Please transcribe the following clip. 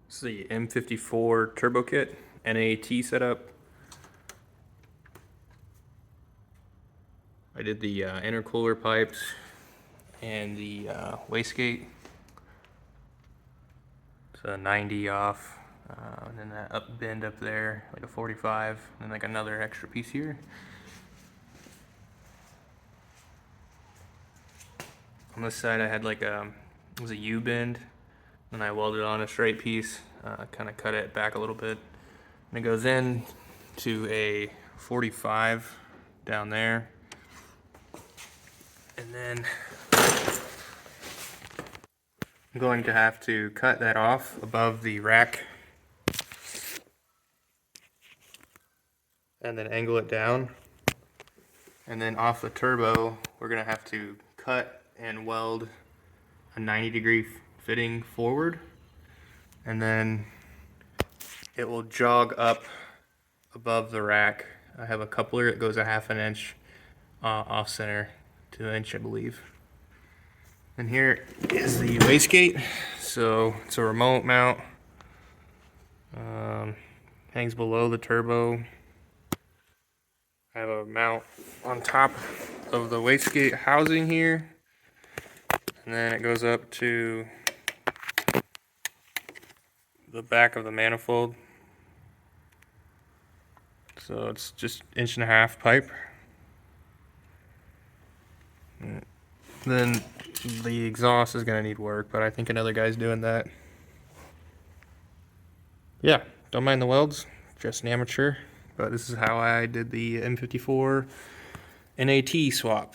This is the M54 turbo kit, NA setup. I did the intercooler pipes and the wastegate. It's a 90 off, and then that up bend up there, like a 45, and then like another extra piece here. On this side I had like it was a U bend, and I welded on a straight piece, kind of cut it back a little bit, and it goes in to a 45 down there, and then I'm going to have to cut that off above the rack and then angle it down, and then off the turbo we're gonna have to cut and weld a 90-degree fitting forward, and then it will jog up above the rack. I have a coupler that goes a half an inch off center to an inch, I believe. And here is the wastegate. So it's a remote mount. Hangs below the turbo. I have a mount on top of the wastegate housing here, and then it goes up to the back of the manifold. So it's just 1.5 inch pipe. Then the exhaust is gonna need work, but I think another guy's doing that. Yeah, don't mind the welds, just an amateur, but this is how I did the M54 NA swap.